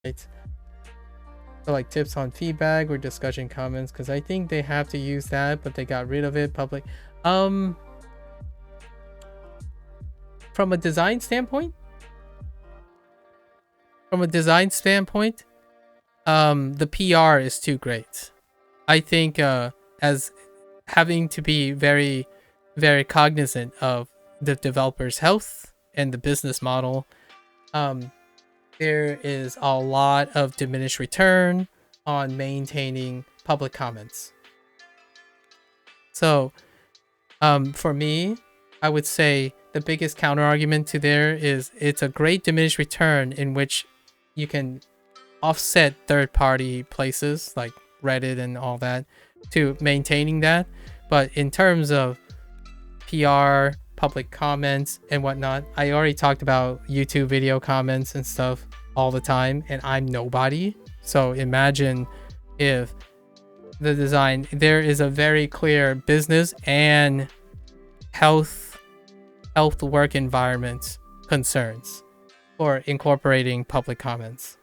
right? So like tips on feedback or discussion comments, because I think they have to use that, but they got rid of it. Public. From a design standpoint, the PR is too great. I think as having to be very, very cognizant of the developer's health and the business model, there is a lot of diminished return on maintaining public comments. So, for me, I would say the biggest counter argument to there is it's a great diminished return in which you can offset third-party places like Reddit and all that to maintaining that. But in terms of PR, public comments, and whatnot, I already talked about YouTube video comments and stuff all the time, and I'm nobody. So imagine if the design, there is a very clear business and health work environment concerns for incorporating public comments.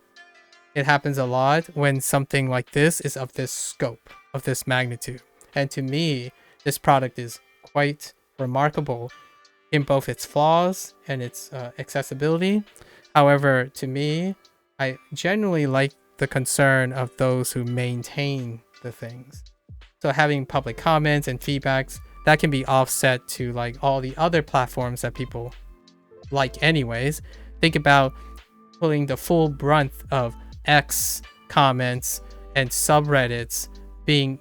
It happens a lot when something like this is of this scope, of this magnitude. And to me, this product is quite remarkable in both its flaws and its accessibility. However, to me, I generally like the concern of those who maintain the things. So having public comments and feedbacks, that can be offset to like all the other platforms that people like anyways. Think about pulling the full brunt of X comments and subreddits being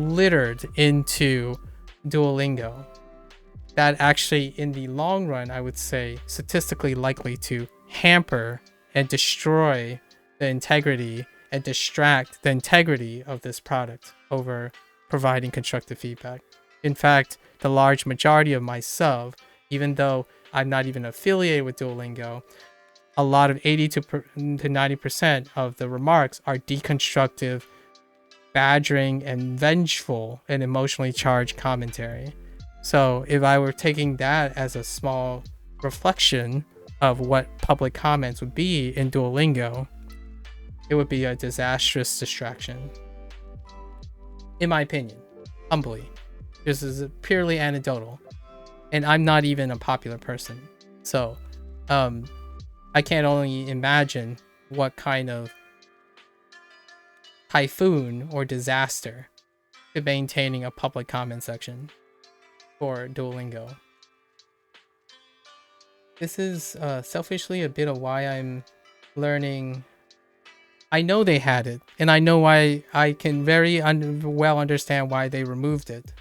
littered into Duolingo. That actually, in the long run, I would say statistically likely to hamper and destroy the integrity and distract the integrity of this product over providing constructive feedback. In fact, the large majority of my sub, even though I'm not even affiliated with Duolingo, a lot of 80 to 90% of the remarks are deconstructive, badgering, and vengeful and emotionally charged commentary. So if I were taking that as a small reflection of what public comments would be in Duolingo, it would be a disastrous distraction. In my opinion, humbly. This is purely anecdotal. And I'm not even a popular person. So, I can't only imagine what kind of typhoon or disaster to maintaining a public comment section for Duolingo. This is selfishly a bit of why I'm learning. I know they had it, and I know why. I can very well understand why they removed it.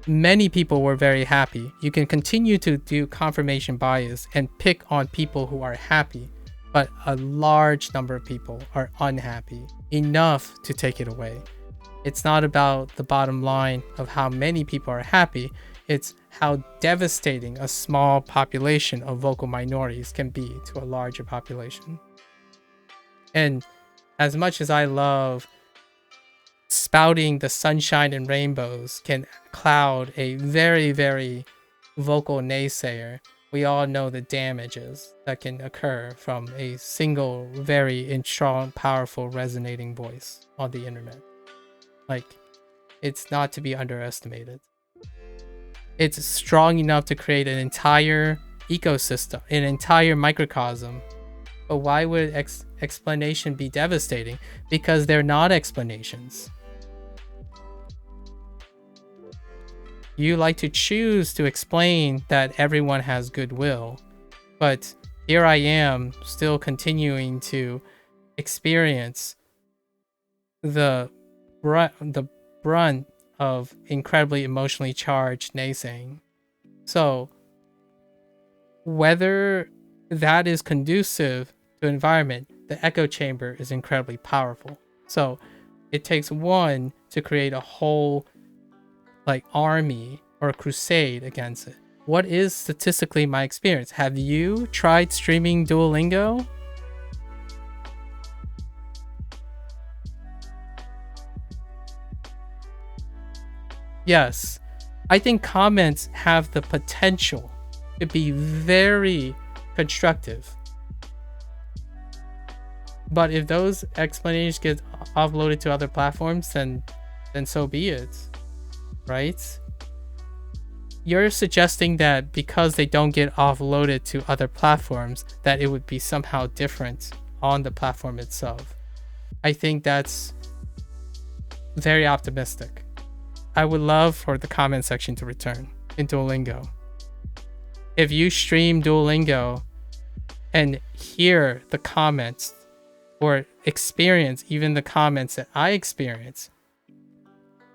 Many people were very happy. You can continue to do confirmation bias and pick on people who are happy, but a large number of people are unhappy enough to take it away. It's not about the bottom line of how many people are happy, it's how devastating a small population of vocal minorities can be to a larger population. And as much as I love spouting the sunshine and rainbows can cloud a very, very vocal naysayer, we all know the damages that can occur from a single, very strong, powerful, resonating voice on the internet. Like, it's not to be underestimated. It's strong enough to create an entire ecosystem, an entire microcosm. But why would explanation be devastating? Because they're not explanations. You like to choose to explain that everyone has goodwill, but here I am still continuing to experience the brunt of incredibly emotionally charged naysaying. So whether that is conducive to environment, the echo chamber is incredibly powerful. So it takes one to create a whole like army or a crusade against it. What is statistically my experience? Have you tried streaming Duolingo? Yes, I think comments have the potential to be very constructive. But if those explanations get offloaded to other platforms, then so be it, right? You're suggesting that because they don't get offloaded to other platforms, that it would be somehow different on the platform itself. I think that's very optimistic. I would love for the comment section to return in Duolingo. If you stream Duolingo and hear the comments or experience even the comments that I experience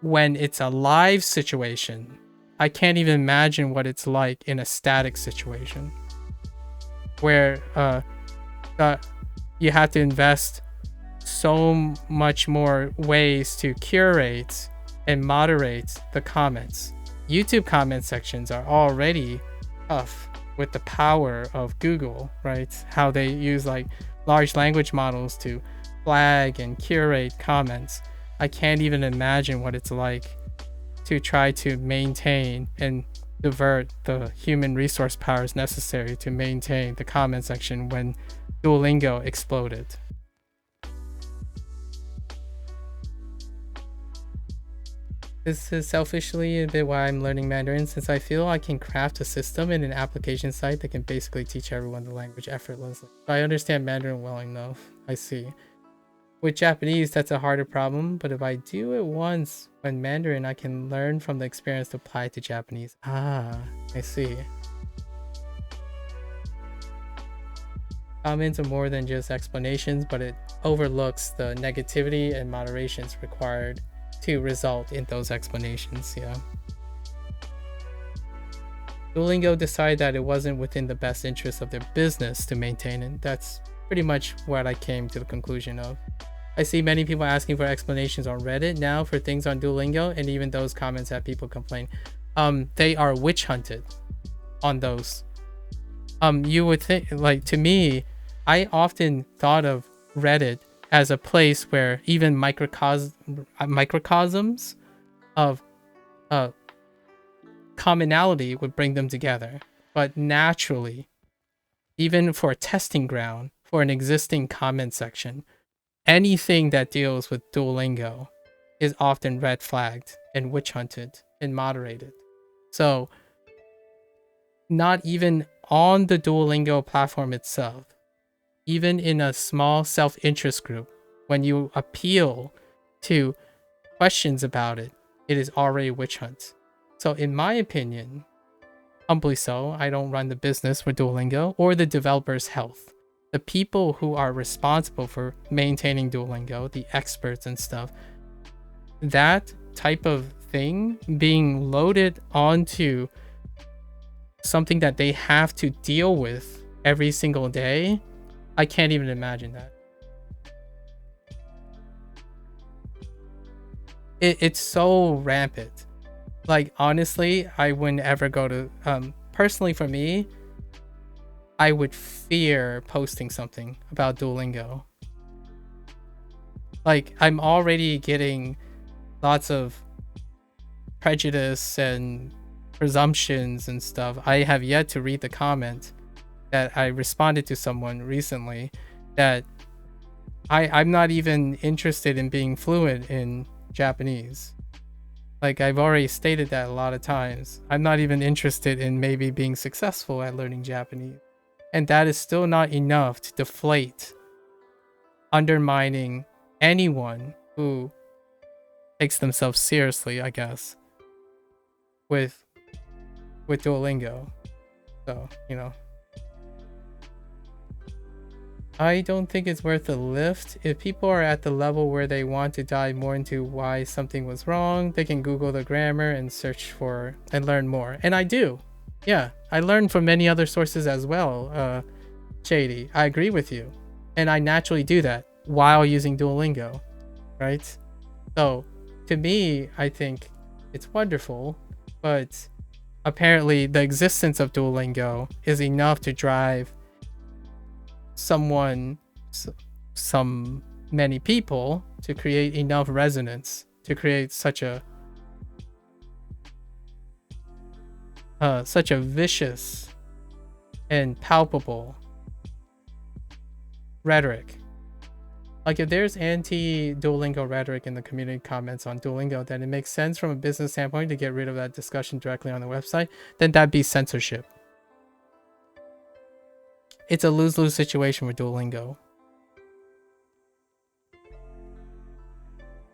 when it's a live situation, I can't even imagine what it's like in a static situation where you have to invest so much more ways to curate and moderate the comments. YouTube comment sections are already tough with the power of Google, right? How they use like large language models to flag and curate comments. I can't even imagine what it's like to try to maintain and divert the human resource powers necessary to maintain the comment section when Duolingo exploded. This is selfishly a bit why I'm learning Mandarin, since I feel I can craft a system in an application site that can basically teach everyone the language effortlessly. I understand Mandarin well enough. I see. With Japanese, that's a harder problem, but if I do it once when Mandarin, I can learn from the experience to apply it to Japanese. Ah, I see. Comments are more than just explanations, but it overlooks the negativity and moderations required to result in those explanations. Yeah. Duolingo decided that it wasn't within the best interest of their business to maintain it. That's pretty much what I came to the conclusion of. I see many people asking for explanations on Reddit now for things on Duolingo, and even those comments that people complain. They are witch hunted on those. You would think, like, to me, I often thought of Reddit as a place where even microcosms of commonality would bring them together. But naturally, even for a testing ground for an existing comment section, anything that deals with Duolingo is often red flagged and witch hunted and moderated. So not even on the Duolingo platform itself, even in a small self-interest group, when you appeal to questions about it, it is already witch hunt. So in my opinion, humbly so, I don't run the business for Duolingo or the developer's health. The people who are responsible for maintaining Duolingo, the experts and stuff, that type of thing being loaded onto something that they have to deal with every single day, I can't even imagine that. It's so rampant. Like, honestly, I wouldn't ever go to personally for me, I would fear posting something about Duolingo. Like, I'm already getting lots of prejudice and presumptions and stuff. I have yet to read the comment that I responded to someone recently that I'm not even interested in being fluent in Japanese. Like, I've already stated that a lot of times. I'm not even interested in maybe being successful at learning Japanese. And that is still not enough to deflate undermining anyone who takes themselves seriously, I guess, with Duolingo. So, you know, I don't think it's worth the lift. If people are at the level where they want to dive more into why something was wrong, they can Google the grammar and search for and learn more. And I do. Yeah, I learned from many other sources as well, Shady. I agree with you. And I naturally do that while using Duolingo, right? So, to me, I think it's wonderful, but apparently the existence of Duolingo is enough to drive many people to create enough resonance to create such a vicious and palpable rhetoric Like if there's anti-Duolingo rhetoric in the community comments on Duolingo, then it makes sense from a business standpoint to get rid of that discussion directly on the website. Then that'd be censorship. It's a lose-lose situation with Duolingo.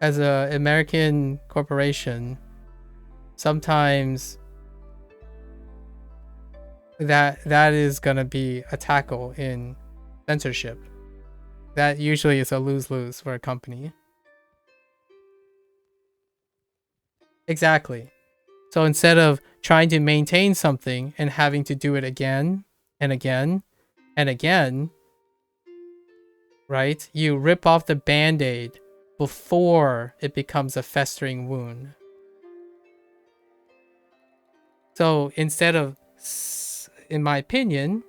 As an American corporation, sometimes that is gonna be a tackle in censorship. That usually is a lose-lose for a company. Exactly. So instead of trying to maintain something and having to do it again and again and again, right? You rip off the band-aid before it becomes a festering wound. So instead of, in my opinion,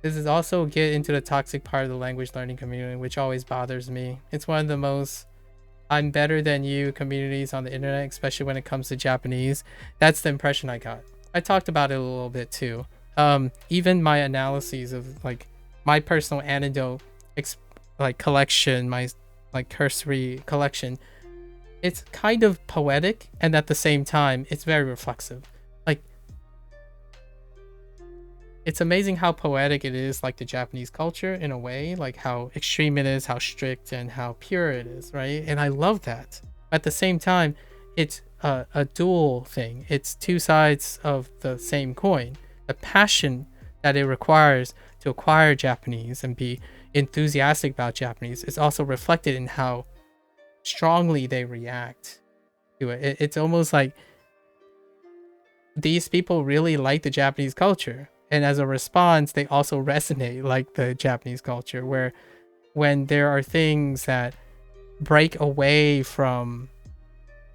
this is also get into the toxic part of the language learning community, which always bothers me. It's one of the most I'm better than you communities on the internet, especially when it comes to Japanese. That's the impression I got. I talked about it a little bit too. Even my analyses of like my personal anecdote, like collection, my like cursory collection, it's kind of poetic, and at the same time, it's very reflexive. Like, it's amazing how poetic it is, like the Japanese culture in a way, like how extreme it is, how strict and how pure it is, right? And I love that. At the same time, it's a dual thing. It's two sides of the same coin. The passion that it requires to acquire Japanese and be enthusiastic about Japanese is also reflected in how strongly they react to it. It's almost like these people really like the Japanese culture, and as a response they also resonate like the Japanese culture, where when there are things that break away from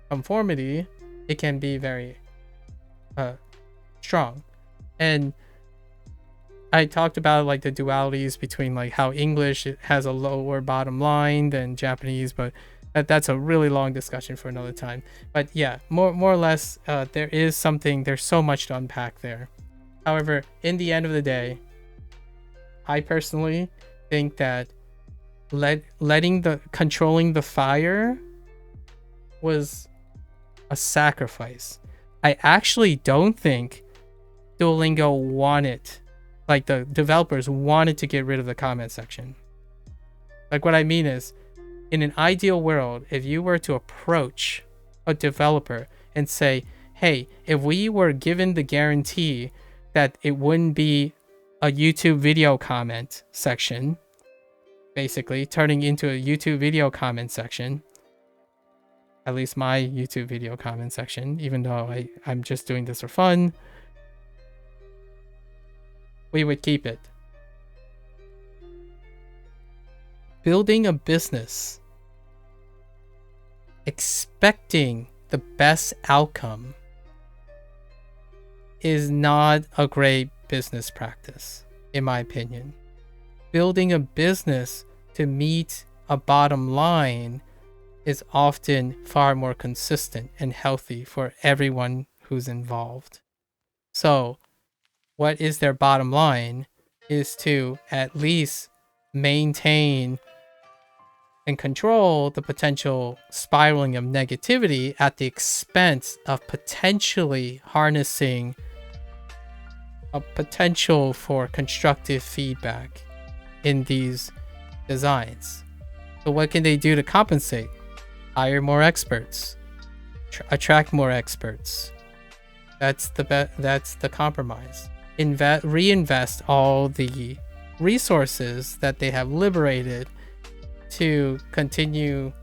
conformity, it can be very strong. And I talked about like the dualities between like how English has a lower bottom line than Japanese, but that's a really long discussion for another time. But yeah, more or less, there's so much to unpack there. However, in the end of the day, I personally think that controlling the fire was a sacrifice. I actually don't think Duolingo wanted, like the developers wanted to get rid of the comment section. Like what I mean is, in an ideal world, if you were to approach a developer and say, hey, if we were given the guarantee that it wouldn't be a YouTube video comment section, basically turning into a YouTube video comment section, at least my YouTube video comment section, even though I'm just doing this for fun, we would keep it. Building a business expecting the best outcome is not a great business practice, in my opinion. Building a business to meet a bottom line is often far more consistent and healthy for everyone who's involved. So, what is their bottom line is to at least maintain and control the potential spiraling of negativity at the expense of potentially harnessing a potential for constructive feedback in these designs. So what can they do to compensate? Hire more experts, attract more experts. That's the compromise. Reinvest all the resources that they have liberated to continue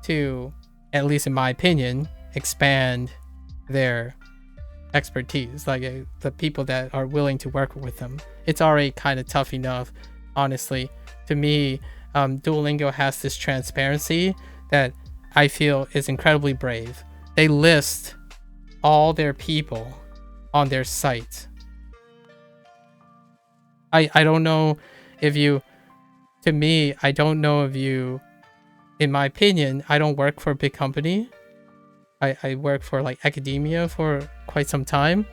to, at least in my opinion, expand their expertise, like the people that are willing to work with them. It's already kind of tough enough, honestly. To me, Duolingo has this transparency that I feel is incredibly brave. They list all their people on their site. I don't know if you, to me, I don't know if you, in my opinion, I don't work for a big company. I work for like academia for quite some time.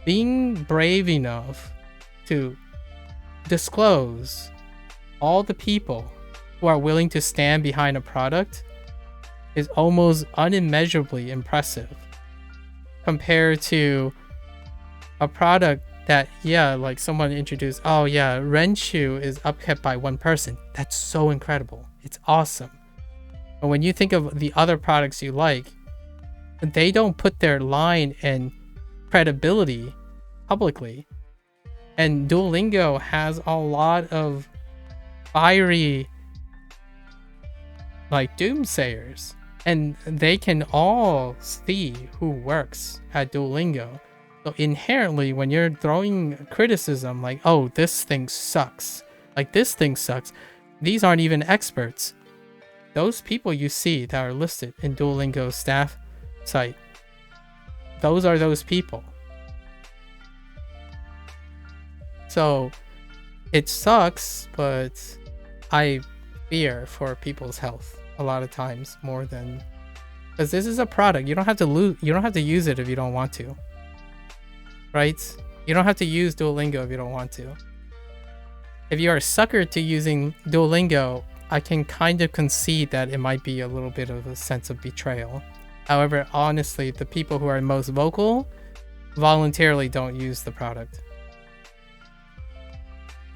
being brave enough to disclose all the people who are willing to stand behind a product is almost unimmeasurably impressive compared to a product that, yeah, like someone introduced, oh yeah, Renshu is upkept by one person. That's so incredible. It's awesome. But when you think of the other products you like, they don't put their line and credibility publicly. And Duolingo has a lot of fiery, like, doomsayers, and they can all see who works at Duolingo. So inherently, when you're throwing criticism like, oh, this thing sucks, like this thing sucks, these aren't even experts. Those people you see that are listed in Duolingo's staff site, those are those people. So it sucks, but I fear for people's health a lot of times more than, because this is a product. You don't have to use it if you don't want to. Right? You don't have to use Duolingo if you don't want to. If you're a sucker to using Duolingo, I can kind of concede that it might be a little bit of a sense of betrayal. However, honestly, the people who are most vocal voluntarily don't use the product.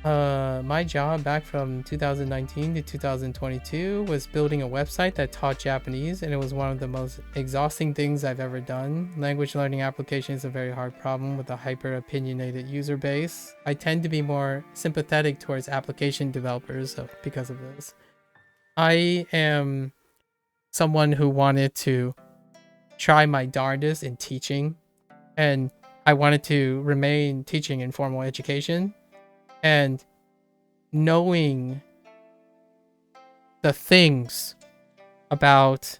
My job back from 2019 to 2022 was building a website that taught Japanese, and it was one of the most exhausting things I've ever done. Language learning application is a very hard problem with a hyper opinionated user base. I tend to be more sympathetic towards application developers because of this. I am someone who wanted to try my darndest in teaching, and I wanted to remain teaching in formal education. And knowing the things about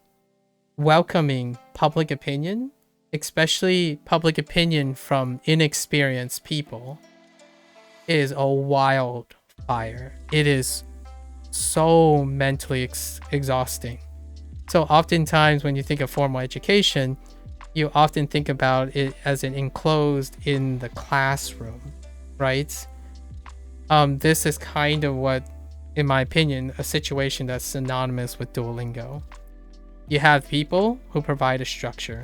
welcoming public opinion, especially public opinion from inexperienced people, is a wildfire. It is so mentally exhausting. So oftentimes when you think of formal education, you often think about it as an enclosed in the classroom, right? This is kind of what, in my opinion, a situation that's synonymous with Duolingo. You have people who provide a structure.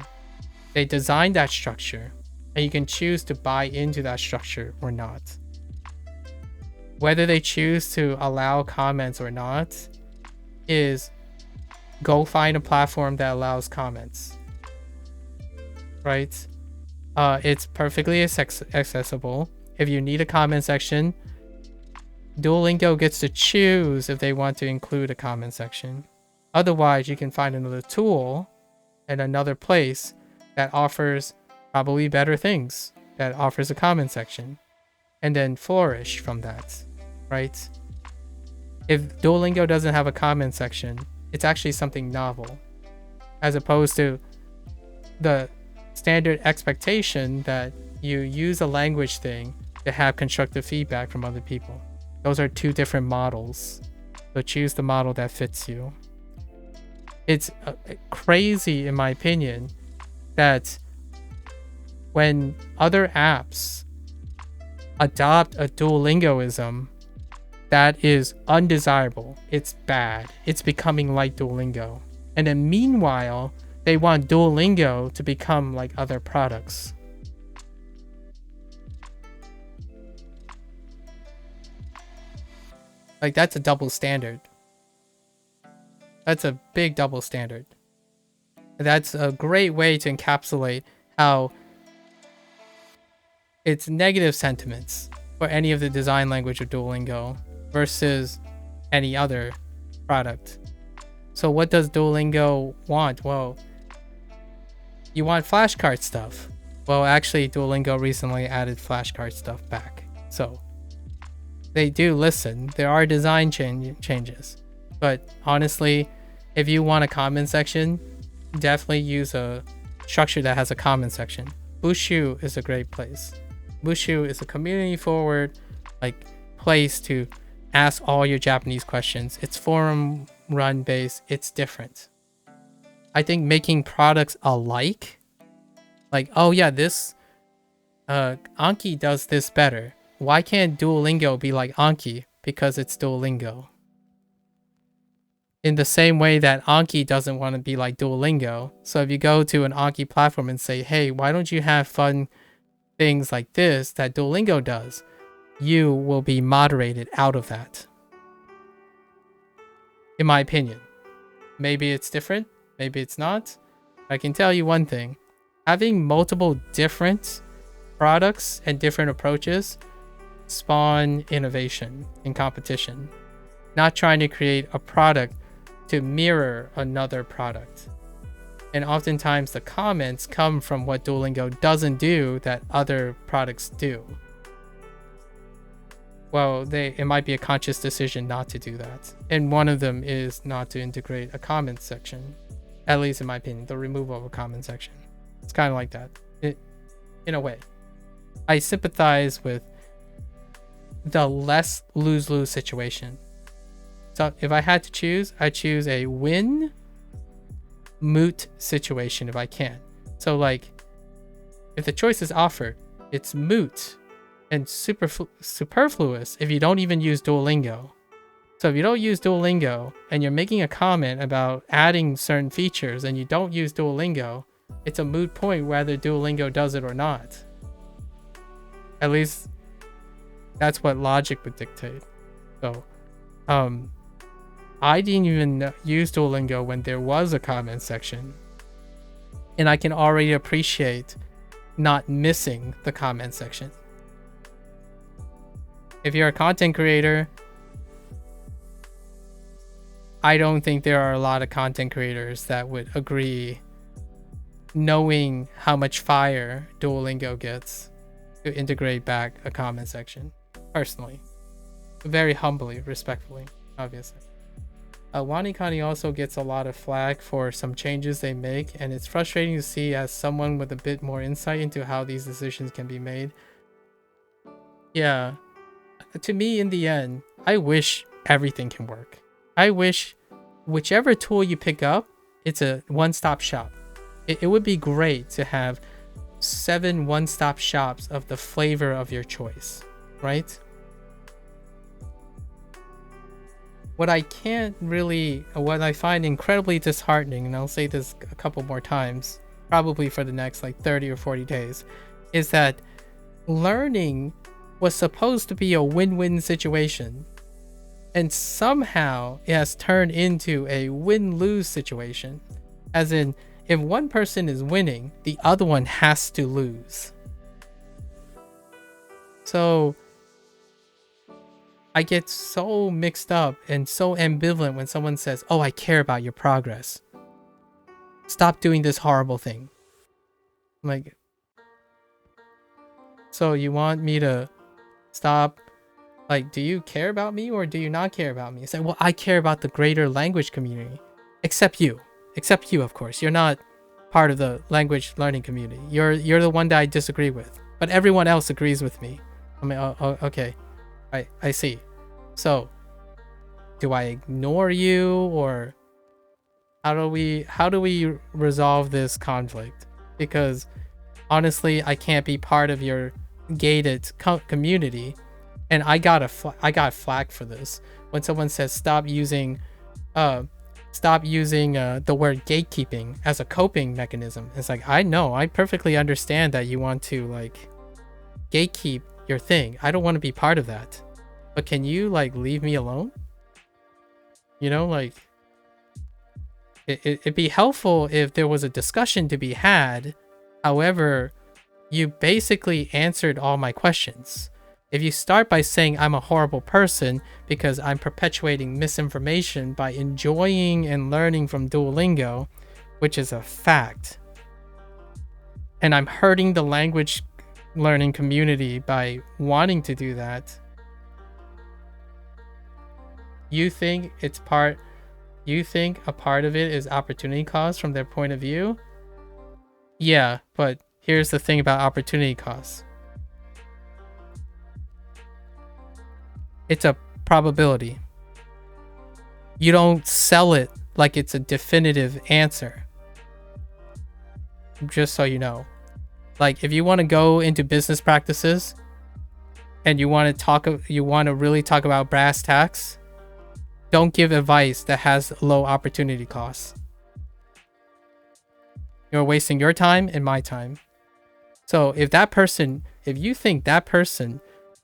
They design that structure, and you can choose to buy into that structure or not. Whether they choose to allow comments or not is go find a platform that allows comments, right? It's perfectly accessible. If you need a comment section, Duolingo gets to choose if they want to include a comment section. Otherwise, you can find another tool and another place that offers probably better things, that offers a comment section, and then flourish from that, right? If Duolingo doesn't have a comment section, it's actually something novel, as opposed to the standard expectation that you use a language thing to have constructive feedback from other people. Those are two different models. So choose the model that fits you. It's crazy, in my opinion, that when other apps adopt a Duolingoism that is undesirable, it's bad, it's becoming like Duolingo. And then meanwhile, they want Duolingo to become like other products. Like, that's a double standard. That's a big double standard. That's a great way to encapsulate how it's negative sentiments for any of the design language of Duolingo versus any other product. So what does Duolingo want? Well, you want flashcard stuff. Well, actually, Duolingo recently added flashcard stuff back. So they do listen. There are design changes. But honestly, if you want a comment section, definitely use a structure that has a comment section. Bushu is a great place. Bushu is a community forward place to ask all your Japanese questions. It's forum run based. It's different. I think making products alike, like, oh yeah, this Anki does this better. Why can't Duolingo be like Anki? Because it's Duolingo. In the same way that Anki doesn't want to be like Duolingo. So if you go to an Anki platform and say, hey, why don't you have fun things like this that Duolingo does? You will be moderated out of that. In my opinion. Maybe it's different. Maybe it's not. I can tell you one thing. Having multiple different products and different approaches spawn innovation and competition. Not trying to create a product to mirror another product. And oftentimes the comments come from what Duolingo doesn't do that other products do. Well, it might be a conscious decision not to do that. And one of them is not to integrate a comment section. At least in my opinion, the removal of a comment section. It's kind of like that, in a way. I sympathize with the less lose-lose situation. So if I had to choose, I choose a win moot situation if I can. So like, if the choice is offered, it's moot and superfluous if you don't even use Duolingo. So if you don't use Duolingo and you're making a comment about adding certain features and you don't use Duolingo, it's a moot point whether Duolingo does it or not. At least that's what logic would dictate. So I didn't even use Duolingo when there was a comment section. And I can already appreciate not missing the comment section. If you're a content creator, I don't think there are a lot of content creators that would agree, knowing how much fire Duolingo gets, to integrate back a comment section. Personally. Very humbly, respectfully, obviously. WaniKani also gets a lot of flack for some changes they make, and it's frustrating to see as someone with a bit more insight into how these decisions can be made. Yeah. To me, in the end, I wish everything can work. I wish whichever tool you pick up, it's a one-stop shop. It would be great to have 7 one-stop shops of the flavor of your choice, right? What I find incredibly disheartening, and I'll say this a couple more times, probably for the next like 30 or 40 days, is that learning was supposed to be a win-win situation. And somehow it has turned into a win-lose situation. As in, if one person is winning, the other one has to lose. So I get so mixed up and so ambivalent when someone says, oh, I care about your progress. Stop doing this horrible thing. Like, so you want me to stop? Like, do you care about me or do you not care about me? It's like, well, I care about the greater language community. Except you. Except you, of course. You're not part of the language learning community. You're the one that I disagree with. But everyone else agrees with me. I mean, okay. I see. So, do I ignore you, or how do we resolve this conflict? Because honestly, I can't be part of your gated community, and I got flack for this when someone says stop using the word gatekeeping as a coping mechanism. It's like, I perfectly understand that you want to like gatekeep your thing. I don't want to be part of that. But can you like leave me alone? You know, like it'd be helpful if there was a discussion to be had. However, you basically answered all my questions. If you start by saying I'm a horrible person because I'm perpetuating misinformation by enjoying and learning from Duolingo, which is a fact, and I'm hurting the language learning community by wanting to do that, you think a part of it is opportunity cost from their point of view? Yeah, but here's the thing about opportunity costs. It's a probability. You don't sell it like it's a definitive answer. Just so you know. Like if you want to go into business practices and you want to really talk about brass tacks, don't give advice that has low opportunity costs. You're wasting your time and my time. So if you think that person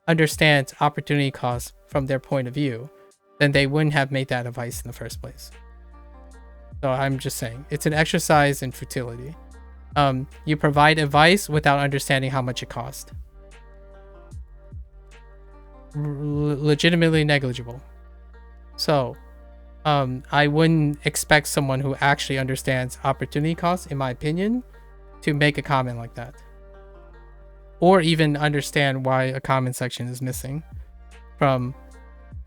understands opportunity costs from their point of view, then they wouldn't have made that advice in the first place. So I'm just saying, it's an exercise in futility. You provide advice without understanding how much it costs. Legitimately negligible. So I wouldn't expect someone who actually understands opportunity costs, in my opinion, to make a comment like that. Or even understand why a comment section is missing from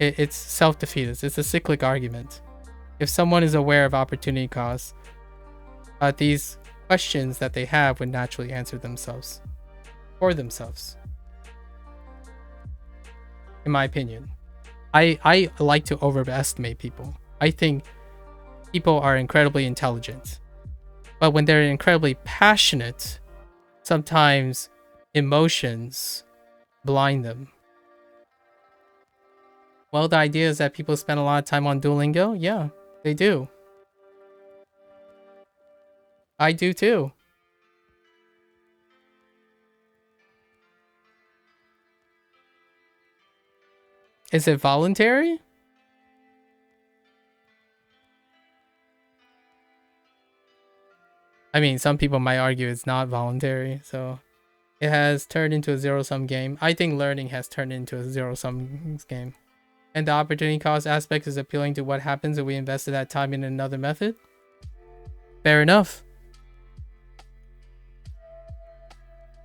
it's self-defeatist. It's a cyclic argument. If someone is aware of opportunity costs, these questions that they have would naturally answer themselves for themselves. In my opinion, I like to overestimate people. I think people are incredibly intelligent, but when they're incredibly passionate, sometimes emotions blind them. Well, the idea is that people spend a lot of time on Duolingo. Yeah, they do. I do too. Is it voluntary? I mean, some people might argue it's not voluntary, so it has turned into a zero-sum game. I think learning has turned into a zero-sum game. And the opportunity cost aspect is appealing to what happens if we invested that time in another method. Fair enough.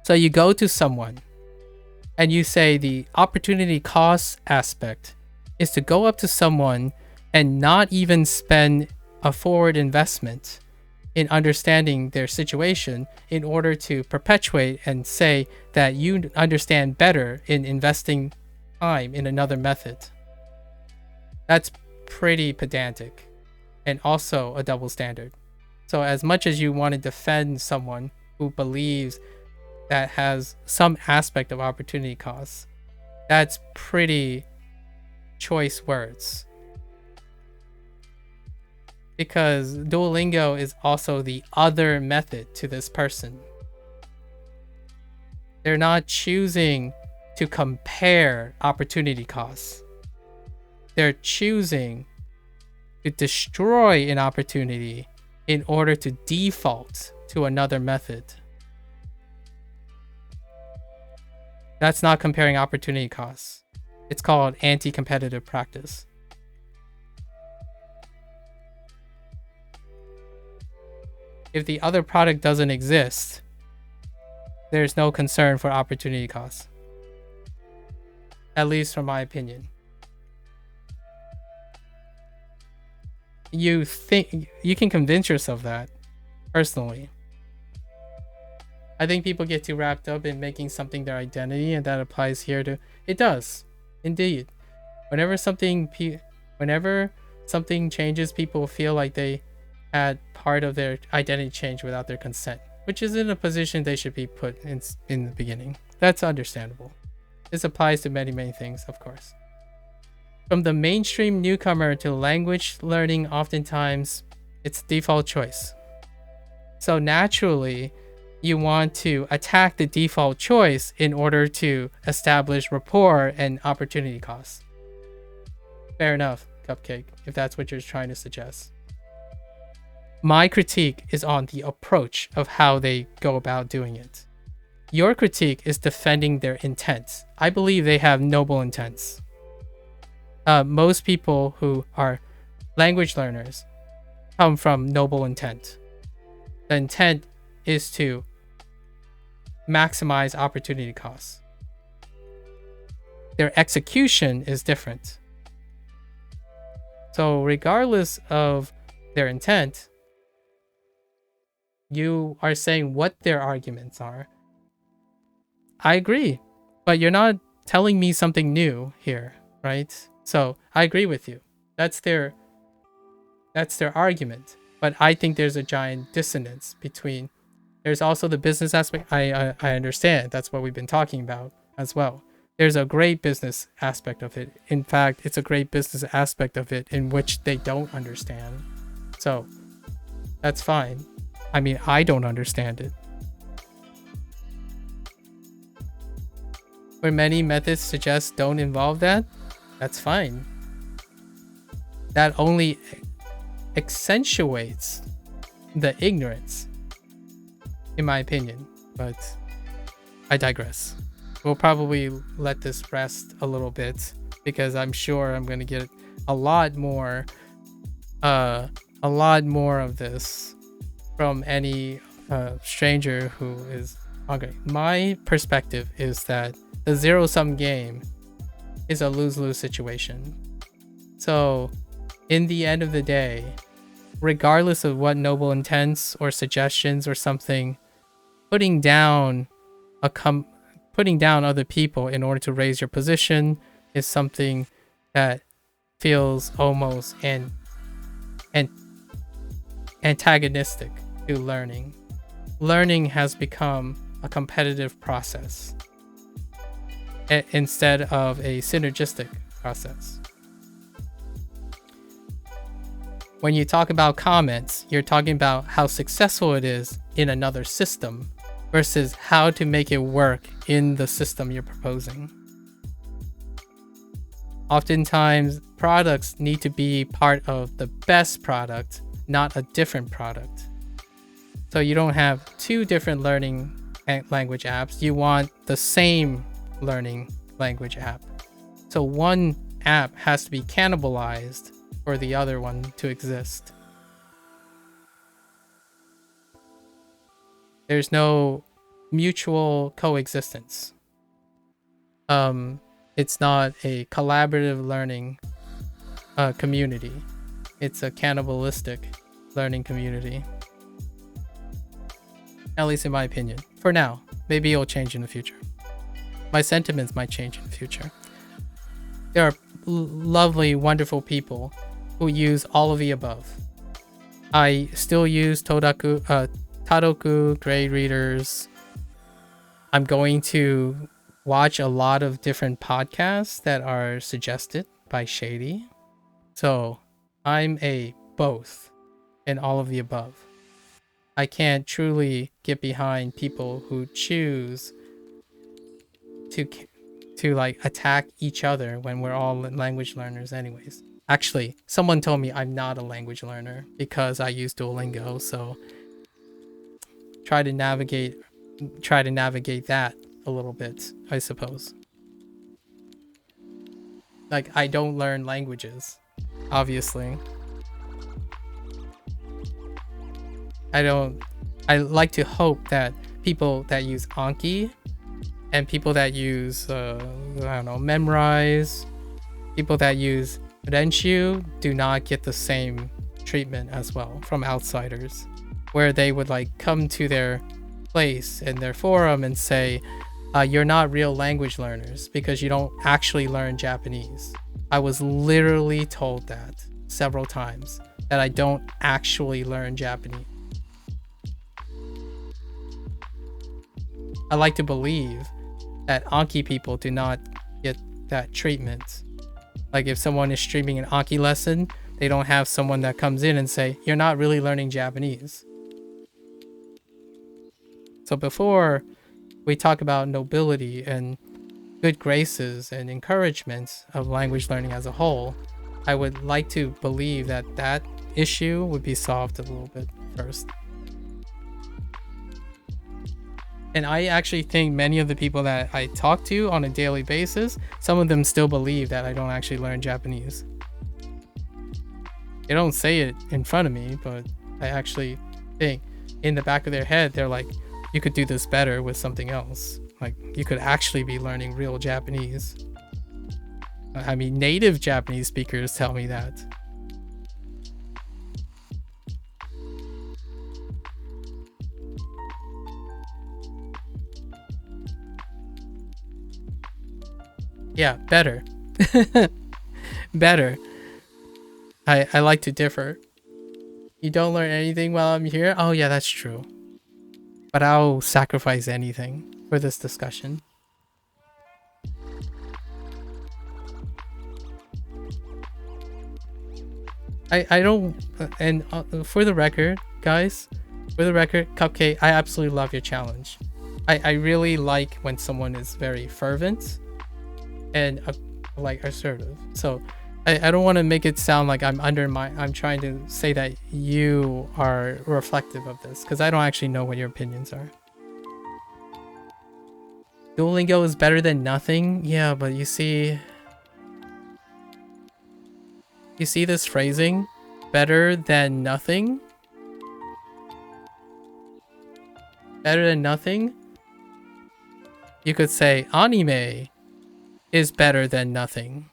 So you go to someone and you say the opportunity cost aspect is to go up to someone and not even spend a forward investment in understanding their situation in order to perpetuate and say that you understand better in investing time in another method. That's pretty pedantic and also a double standard. So as much as you want to defend someone who believes that has some aspect of opportunity costs, that's pretty choice words. Because Duolingo is also the other method to this person. They're not choosing to compare opportunity costs. They're choosing to destroy an opportunity in order to default to another method. That's not comparing opportunity costs. It's called anti-competitive practice. If the other product doesn't exist, there's no concern for opportunity costs. At least from my opinion. You think you can convince yourself that, personally. I think people get too wrapped up in making something their identity, and that applies here to it does. Indeed. Whenever something changes, people feel like they had part of their identity change without their consent, which isn't a position they should be put in the beginning. That's understandable. This applies to many, many things, of course. From the mainstream newcomer to language learning, oftentimes it's default choice. So naturally, you want to attack the default choice in order to establish rapport and opportunity costs. Fair enough, Cupcake, if that's what you're trying to suggest. My critique is on the approach of how they go about doing it. Your critique is defending their intent. I believe they have noble intents. Most people who are language learners come from noble intent. The intent is to maximize opportunity costs. Their execution is different. So regardless of their intent, you are saying what their arguments are. I agree, but you're not telling me something new here, right? So I agree with you. That's their argument. But I think there's a giant dissonance between There's also the business aspect. I understand. That's what we've been talking about as well. There's a great business aspect of it. In fact, it's a great business aspect of it in which they don't understand. So that's fine. I mean, I don't understand it. Where many methods suggest don't involve that, that's fine. That only accentuates the ignorance, in my opinion, but I digress. We'll probably let this rest a little bit because I'm sure I'm going to get a lot more of this from any stranger who is okay. My perspective is that the zero-sum game is a lose-lose situation. So in the end of the day, regardless of what noble intents or suggestions or something, putting down other people in order to raise your position is something that feels almost antagonistic to learning. Learning has become a competitive process instead of a synergistic process. When you talk about comments, you're talking about how successful it is in another system versus how to make it work in the system you're proposing. Oftentimes, products need to be part of the best product, not a different product. So you don't have two different learning language apps. You want the same learning language app. So one app has to be cannibalized for the other one to exist. There's no mutual coexistence. It's not a collaborative learning community. It's a cannibalistic learning community. At least in my opinion. For now. Maybe it'll change in the future. My sentiments might change in the future. There are lovely, wonderful people who use all of the above. I still use Tadoku, grade readers. I'm going to watch a lot of different podcasts that are suggested by Shady. So I'm a both in all of the above. I can't truly get behind people who choose to like attack each other when we're all language learners anyways. Actually, someone told me I'm not a language learner because I use Duolingo, so try to navigate that a little bit, I suppose. Like, I don't learn languages, obviously. I like to hope that people that use Anki and people that use, Memrise, people that use Renshu do not get the same treatment as well from outsiders, where they would like come to their place in their forum and say, you're not real language learners because you don't actually learn Japanese. I was literally told that several times, that I don't actually learn Japanese. I like to believe that Anki people do not get that treatment. Like if someone is streaming an Anki lesson, they don't have someone that comes in and say, you're not really learning Japanese. So before we talk about nobility and good graces and encouragement of language learning as a whole, I would like to believe that that issue would be solved a little bit first. And I actually think many of the people that I talk to on a daily basis, some of them still believe that I don't actually learn Japanese. They don't say it in front of me, but I actually think in the back of their head, they're like, you could do this better with something else. Like, you could actually be learning real Japanese. I mean, native Japanese speakers tell me that. Yeah, better. Better. I like to differ. You don't learn anything while I'm here? Oh yeah, that's true. but I'll sacrifice anything for this discussion. I don't, and for the record, guys, for the record, Cupcake, I absolutely love your challenge. I really like when someone is very fervent and like assertive. So I don't want to make it sound like I'm trying to say that you are reflective of this, because I don't actually know what your opinions are. Duolingo is better than nothing. Yeah, but you see this phrasing? Better than nothing? Better than nothing? You could say anime is better than nothing.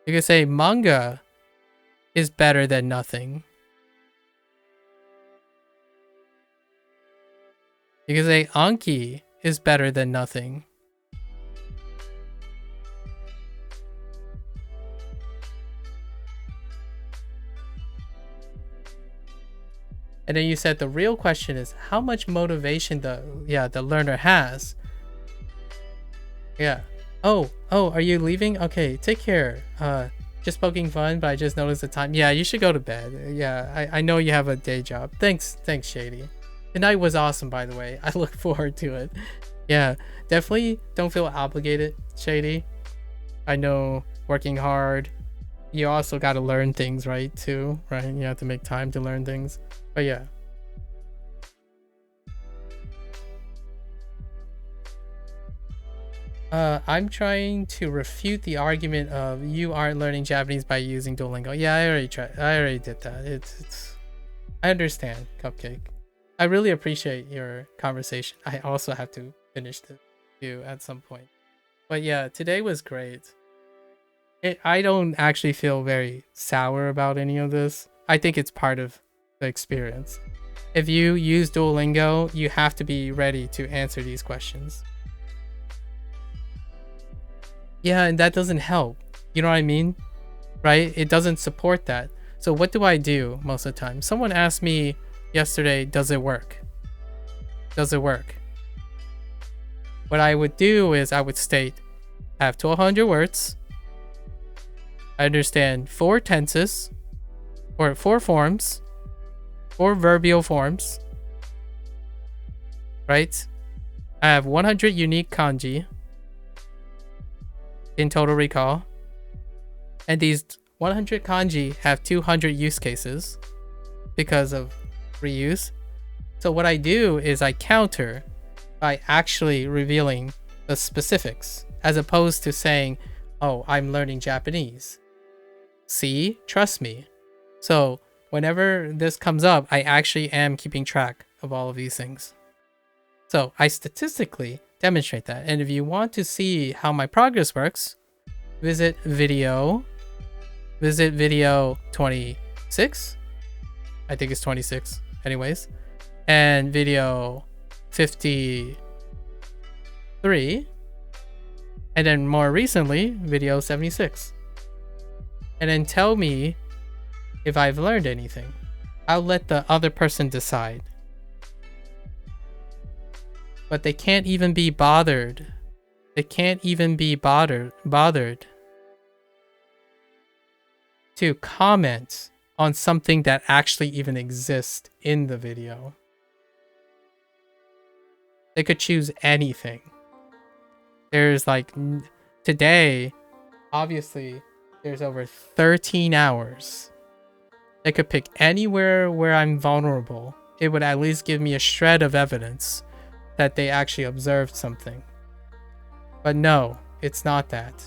You could say manga is better than nothing. You could say Anki is better than nothing. And then you said the real question is how much motivation the learner has. Yeah. Oh, are you leaving? Okay, take care. Just poking fun, but I just noticed the time. Yeah, you should go to bed. Yeah, I know you have a day job. Thanks, Shady. The night was awesome, by the way. I look forward to it. Yeah, definitely don't feel obligated, Shady. I know working hard. You also got to learn things, right? Too, right? You have to make time to learn things. But yeah. I'm trying to refute the argument of you aren't learning Japanese by using Duolingo. Yeah, I already tried. I already did that. It's I understand, Cupcake. I really appreciate your conversation. I also have to finish this too at some point. But yeah, today was great. I don't actually feel very sour about any of this. I think it's part of the experience. If you use Duolingo, you have to be ready to answer these questions. Yeah, and that doesn't help. You know what I mean? Right? It doesn't support that. So what do I do most of the time? Someone asked me yesterday, does it work? Does it work? What I would do is I would state, I have 1,200 words. I understand 4 tenses, or 4 forms, 4 verbial forms, right? I have 100 unique kanji in total recall, and these 100 kanji have 200 use cases because of reuse. So what I do is I counter by actually revealing the specifics, as opposed to saying, oh, I'm learning Japanese. See, trust me. So whenever this comes up, I actually am keeping track of all of these things. So I statistically demonstrate that. And if you want to see how my progress works, visit video 26. I think it's 26 anyways. And video 53. And then more recently, video 76. And then tell me if I've learned anything. I'll let the other person decide. But they can't even be bothered. They can't even be bothered to comment on something that actually even exists in the video. They could choose anything. There's like, today, obviously, there's over 13 hours. They could pick anywhere where I'm vulnerable. It would at least give me a shred of evidence that they actually observed something. But no, it's not that.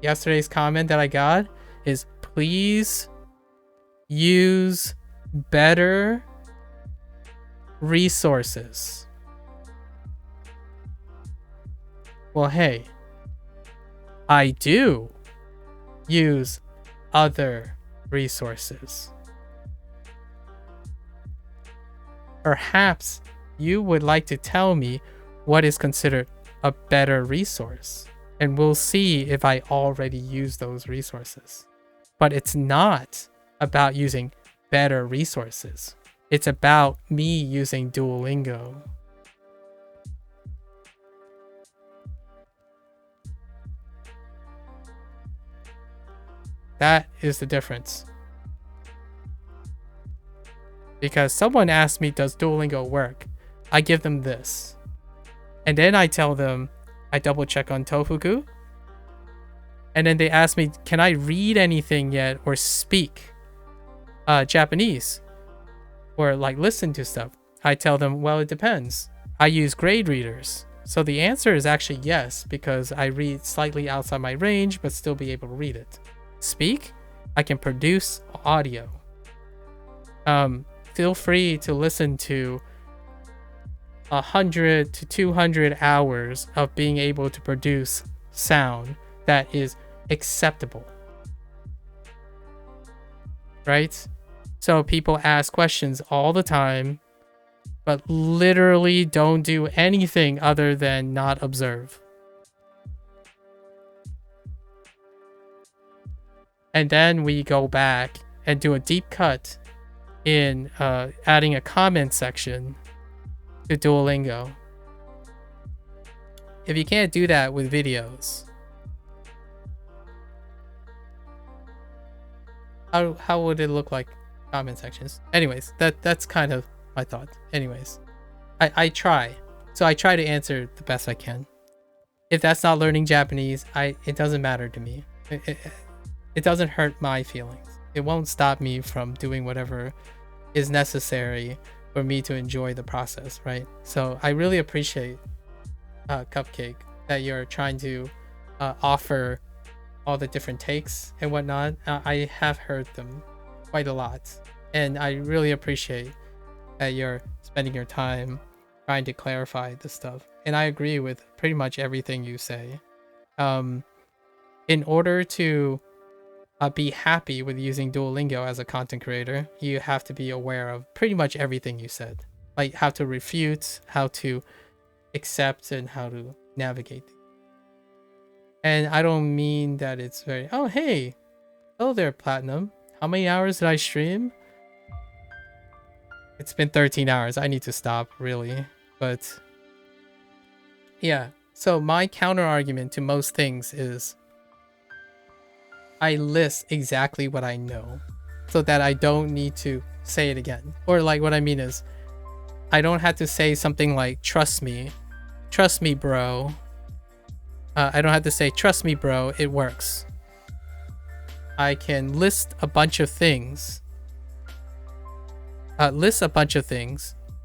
Yesterday's comment that I got is, please use better resources. Well, hey, I do use other resources. Perhaps you would like to tell me what is considered a better resource, and we'll see if I already use those resources. But it's not about using better resources. It's about me using Duolingo. That is the difference. Because someone asked me, does Duolingo work? I give them this. And then I tell them, I double check on Tofuku. And then they ask me, can I read anything yet or speak Japanese? Or like listen to stuff? I tell them, well, it depends. I use grade readers. So the answer is actually yes, because I read slightly outside my range, but still be able to read it. Speak, I can produce audio. Feel free to listen to 100 to 200 hours of being able to produce sound that is acceptable. Right? So people ask questions all the time, but literally don't do anything other than not observe. And then we go back and do a deep cut in adding a comment section to Duolingo. If you can't do that with videos, how would it look like comment sections? Anyways, that's kind of my thought. Anyways, I try. So I try to answer the best I can. If that's not learning Japanese, it doesn't matter to me. It doesn't hurt my feelings. It won't stop me from doing whatever is necessary for me to enjoy the process, right? So I really appreciate Cupcake that you're trying to offer all the different takes and whatnot. I have heard them quite a lot, and I really appreciate that you're spending your time trying to clarify the stuff. And I agree with pretty much everything you say. In order to be happy with using Duolingo as a content creator, you have to be aware of pretty much everything you said, like how to refute, how to accept, and how to navigate. And I don't mean that it's very, oh, hey, hello there, Platinum. How many hours did I stream? It's been 13 hours. I need to stop, really. But yeah, so my counter argument to most things is I list exactly what I know so that I don't need to say it again. Or like what I mean is I don't have to say something like, trust me, bro. I don't have to say, trust me, bro, it works. I can list a bunch of things. And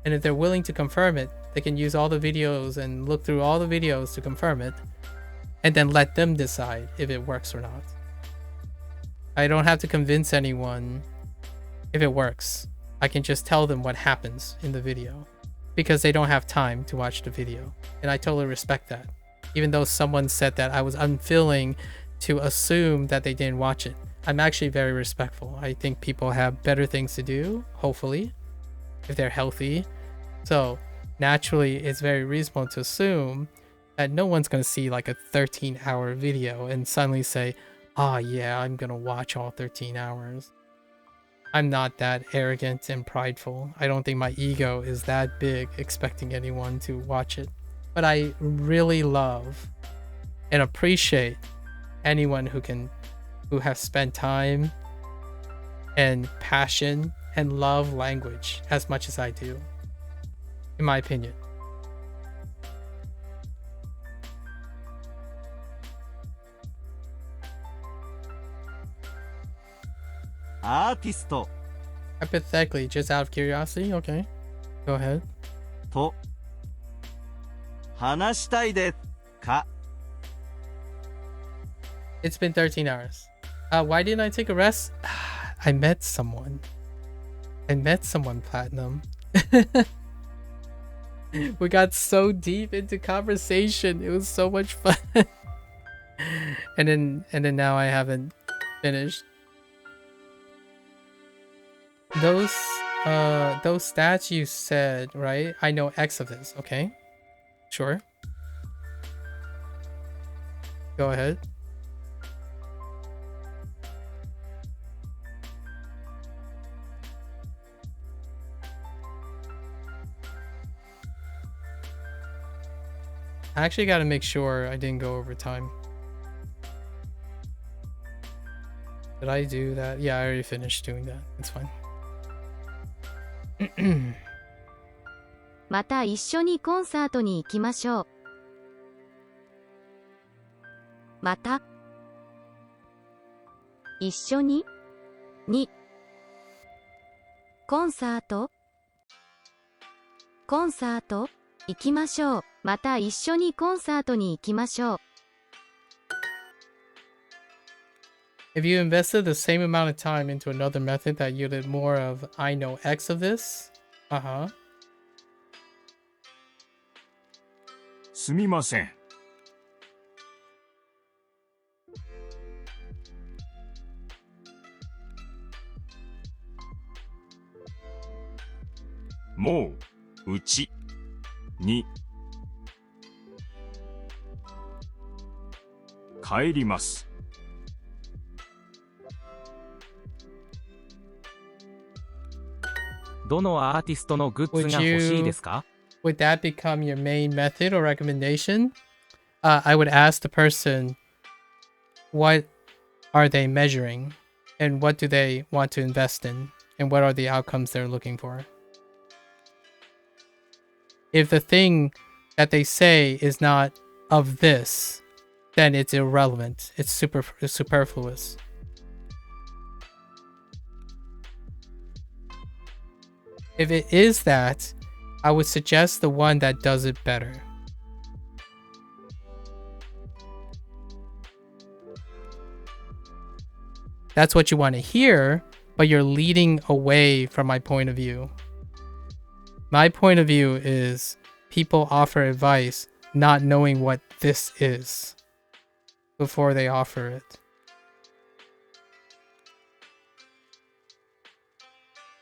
if they're willing to confirm it, they can use all the videos and look through all the videos to confirm it, and then let them decide if it works or not. I don't have to convince anyone if it works. I can just tell them what happens in the video because they don't have time to watch the video. And I totally respect that. Even though someone said that I was unfilling to assume that they didn't watch it. I'm actually very respectful. I think people have better things to do, hopefully, if they're healthy. So naturally, it's very reasonable to assume that no one's going to see like a 13-hour video and suddenly say, oh yeah, I'm going to watch all 13 hours. I'm not that arrogant and prideful. I don't think my ego is that big expecting anyone to watch it. But I really love and appreciate anyone who has spent time and passion and love language as much as I do, in my opinion. Artist. Hypothetically, just out of curiosity, okay. Go ahead. と話したいですか? It's been 13 hours. Why didn't I take a rest? I met someone. Platinum. We got so deep into conversation. It was so much fun. and then now I haven't finished. Those stats you said, right? I know X of this, okay? Sure. Go ahead. I actually got to make sure I didn't go over time. Did I do that? Yeah, I already finished doing that. It's fine. また一緒にコンサートに行きましょう。また一緒にコンサート行きましょう。また一緒にコンサートに行きましょう。If you invested the same amount of time into another method that yielded more of I know X of this, すみません。もう、うち、に、帰ります。どのアーティストのグッズが欲しいですか? Would that become your main method or recommendation? I would ask the person, what are they measuring? And what do they want to invest in? And what are the outcomes they're looking for? If the thing that they say is not of this, then it's irrelevant. It's superfluous. If it is that, I would suggest the one that does it better. That's what you want to hear, but you're leading away from my point of view. My point of view is people offer advice not knowing what this is before they offer it.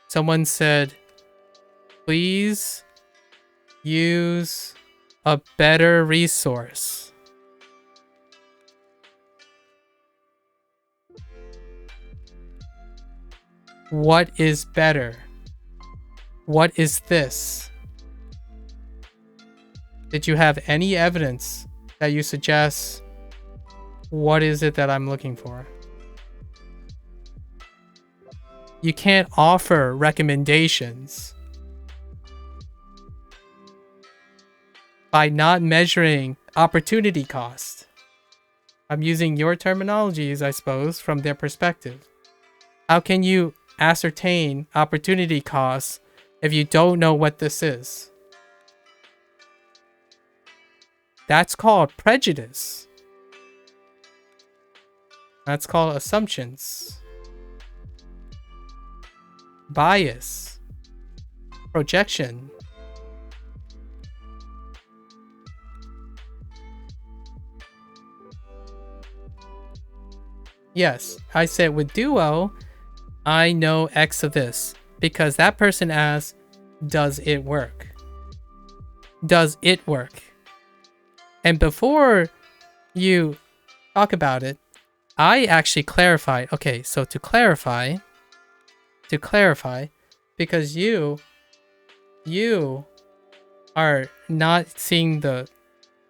Someone said, please use a better resource. What is better? What is this? Did you have any evidence that you suggest what is it that I'm looking for? You can't offer recommendations by not measuring opportunity cost. I'm using your terminologies, I suppose, from their perspective. How can you ascertain opportunity costs if you don't know what this is? That's called prejudice. That's called assumptions. Bias. Projection. Yes, I said with Duo, I know X of this because that person asked, does it work? Does it work? And before you talk about it, I actually clarified. Okay, so to clarify, because you are not seeing the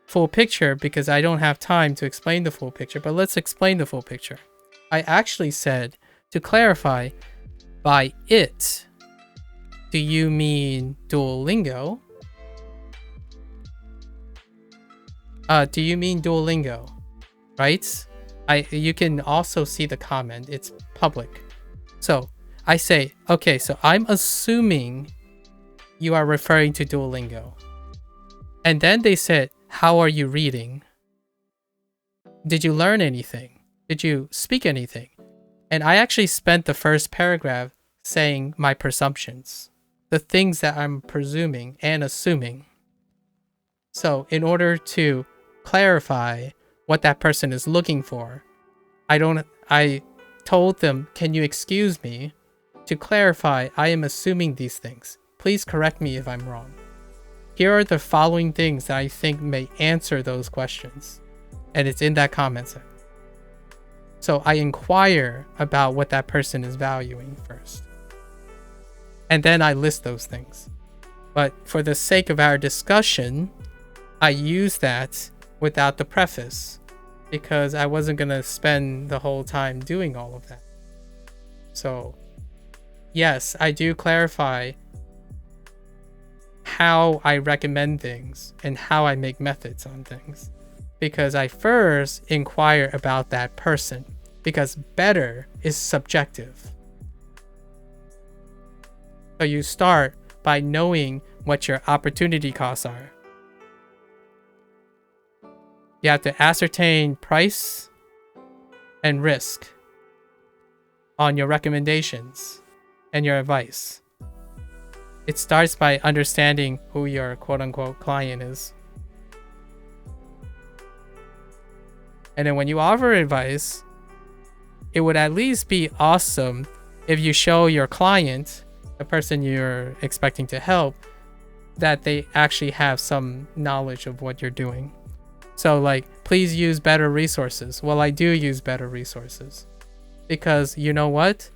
full picture because I don't have time to explain the full picture, but let's explain the full picture. I actually said, to clarify, by it, do you mean Duolingo? Do you mean Duolingo? Right? You can also see the comment. It's public. So I say, okay, so I'm assuming you are referring to Duolingo. And then they said, how are you reading? Did you learn anything? Did you speak anything? And I actually spent the first paragraph saying my presumptions, the things that I'm presuming and assuming. So in order to clarify what that person is looking for, I told them, can you excuse me? To clarify, I am assuming these things. Please correct me if I'm wrong. Here are the following things that I think may answer those questions. And it's in that comment section. So I inquire about what that person is valuing first. And then I list those things. But for the sake of our discussion, I used that without the preface because I wasn't going to spend the whole time doing all of that. So, yes, I do clarify how I recommend things and how I make methods on things, because I first inquire about that person, because better is subjective. So you start by knowing what your opportunity costs are. You have to ascertain price and risk on your recommendations and your advice. It starts by understanding who your quote-unquote client is. And then when you offer advice, it would at least be awesome if you show your client, the person you're expecting to help, that they actually have some knowledge of what you're doing. So like, please use better resources. Well, I do use better resources. Because you know what?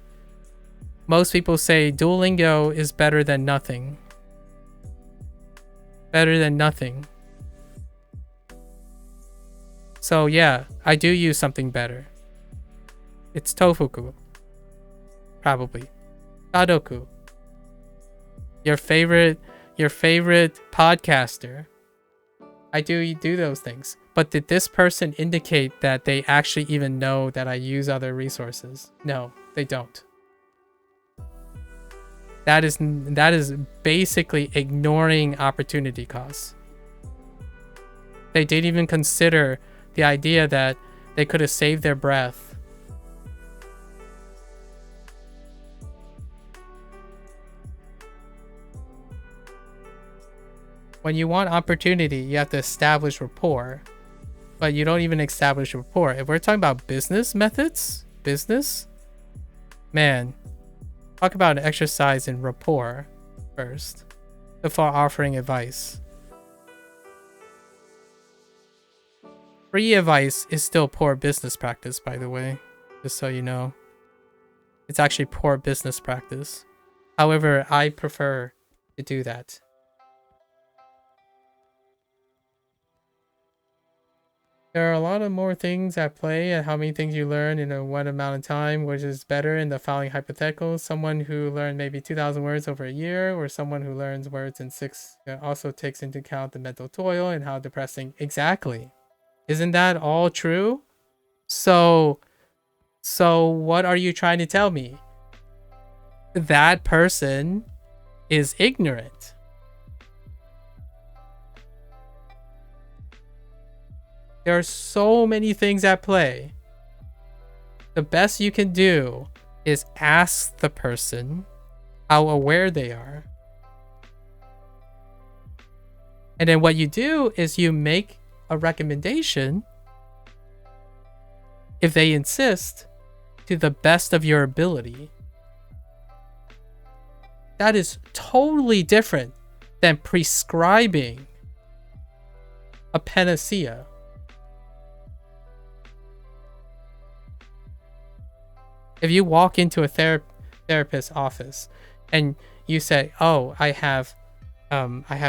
Most people say Duolingo is better than nothing. Better than nothing. So yeah, I do use something better. It's Tofuku. Probably. Kadoku. Your favorite podcaster. I do those things. But did this person indicate that they actually even know that I use other resources? No, they don't. That is basically ignoring opportunity costs. They didn't even consider the idea that they could have saved their breath. When you want opportunity, you have to establish rapport. But you don't even establish rapport. If we're talking about business methods, man, talk about an exercise in rapport first before offering advice. Free advice is still poor business practice, by the way, just so you know. It's actually poor business practice. However, I prefer to do that. There are a lot of more things at play and how many things you learn in a one amount of time, which is better in the following hypotheticals. Someone who learned maybe 2,000 words over a year, or someone who learns words in 6 also takes into account the mental toil and how depressing. Exactly. Isn't that all true? So what are you trying to tell me? That person is ignorant. There are so many things at play. The best you can do is ask the person how aware they are. And then what you do is you make a recommendation, if they insist, to the best of your ability. That is totally different than prescribing a panacea. If you walk into a therapist's office and you say, "Oh, I have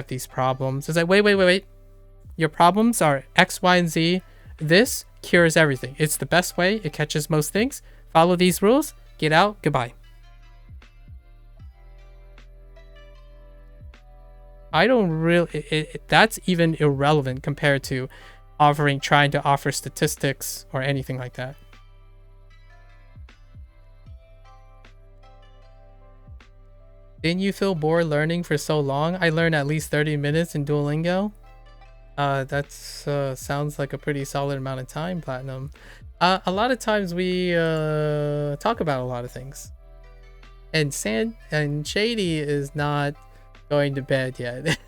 these problems," it's like, wait. Your problems are X, Y, and Z. This cures everything. It's the best way. It catches most things. Follow these rules. Get out. Goodbye. I don't really... that's even irrelevant compared to trying to offer statistics or anything like that. Didn't you feel bored learning for so long? I learned at least 30 minutes in Duolingo. That sounds like a pretty solid amount of time, Platinum. A lot of times we talk about a lot of things. And Shady is not going to bed yet.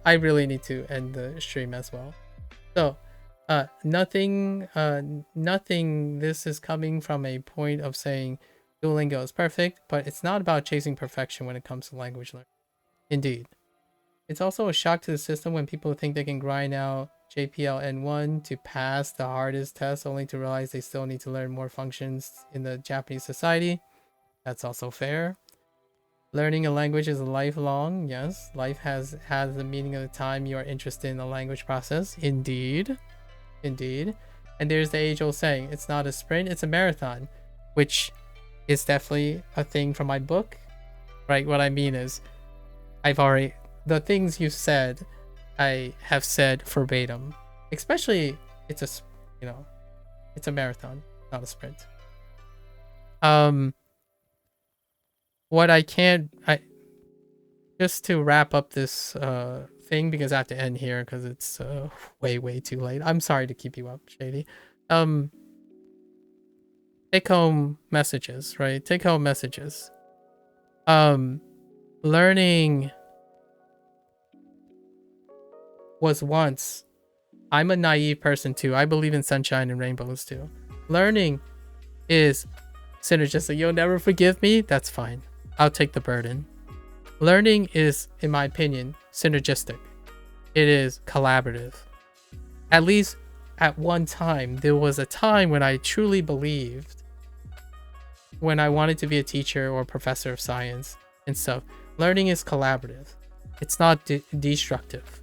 I really need to end the stream as well. So, nothing. This is coming from a point of saying Duolingo is perfect, but it's not about chasing perfection when it comes to language learning. Indeed. It's also a shock to the system when people think they can grind out JPL N1 to pass the hardest test, only to realize they still need to learn more functions in the Japanese society. That's also fair. Learning a language is lifelong. Yes, life has the meaning of the time you are interested in the language process. Indeed. Indeed. And there's the age-old saying, it's not a sprint, it's a marathon, which is definitely a thing from my book. Right? What I mean is, the things you said, I have said verbatim. Especially, it's a marathon, not a sprint. What just to wrap up this thing, because I have to end here because it's way too late. I'm sorry to keep you up, Shady. Take home messages, right? Take home messages. Learning was once. I'm a naive person too. I believe in sunshine and rainbows too. Learning is synergistic. You'll never forgive me? That's fine. I'll take the burden. Learning is, in my opinion, synergistic. It is collaborative. At least at one time, there was a time when I truly believed, when I wanted to be a teacher or professor of science and stuff, learning is collaborative. It's not destructive.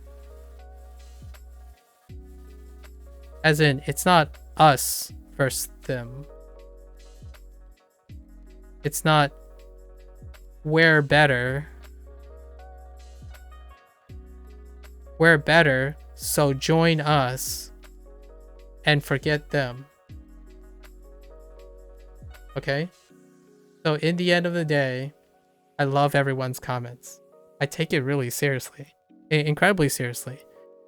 As in, it's not us versus them. It's not we're better. We're better, so join us and forget them. Okay? So in the end of the day, I love everyone's comments. I take it really seriously. Incredibly seriously.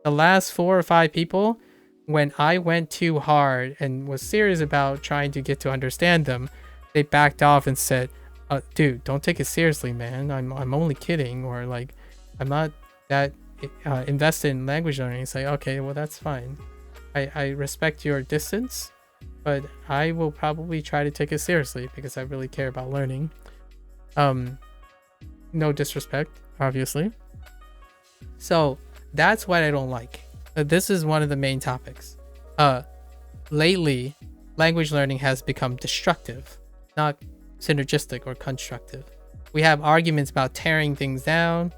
The last 4 or 5 people, when I went too hard and was serious about trying to get to understand them, they backed off and said, dude, don't take it seriously, man. I'm only kidding, or like, I'm not that invested in language learning. It's like, okay, well, that's fine. I respect your distance, but I will probably try to take it seriously because I really care about learning. No disrespect, obviously. So that's what I don't like. This is one of the main topics. Lately, language learning has become destructive, not synergistic or constructive. We have arguments about tearing things down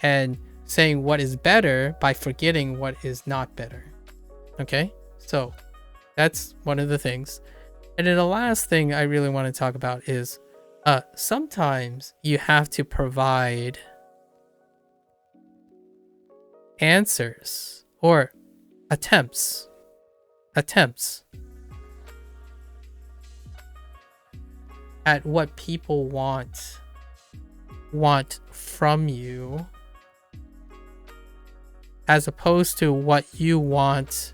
and saying what is better by forgetting what is not better. Okay? So that's one of the things. And then the last thing I really want to talk about is sometimes you have to provide answers or attempts at what people want from you, as opposed to what you want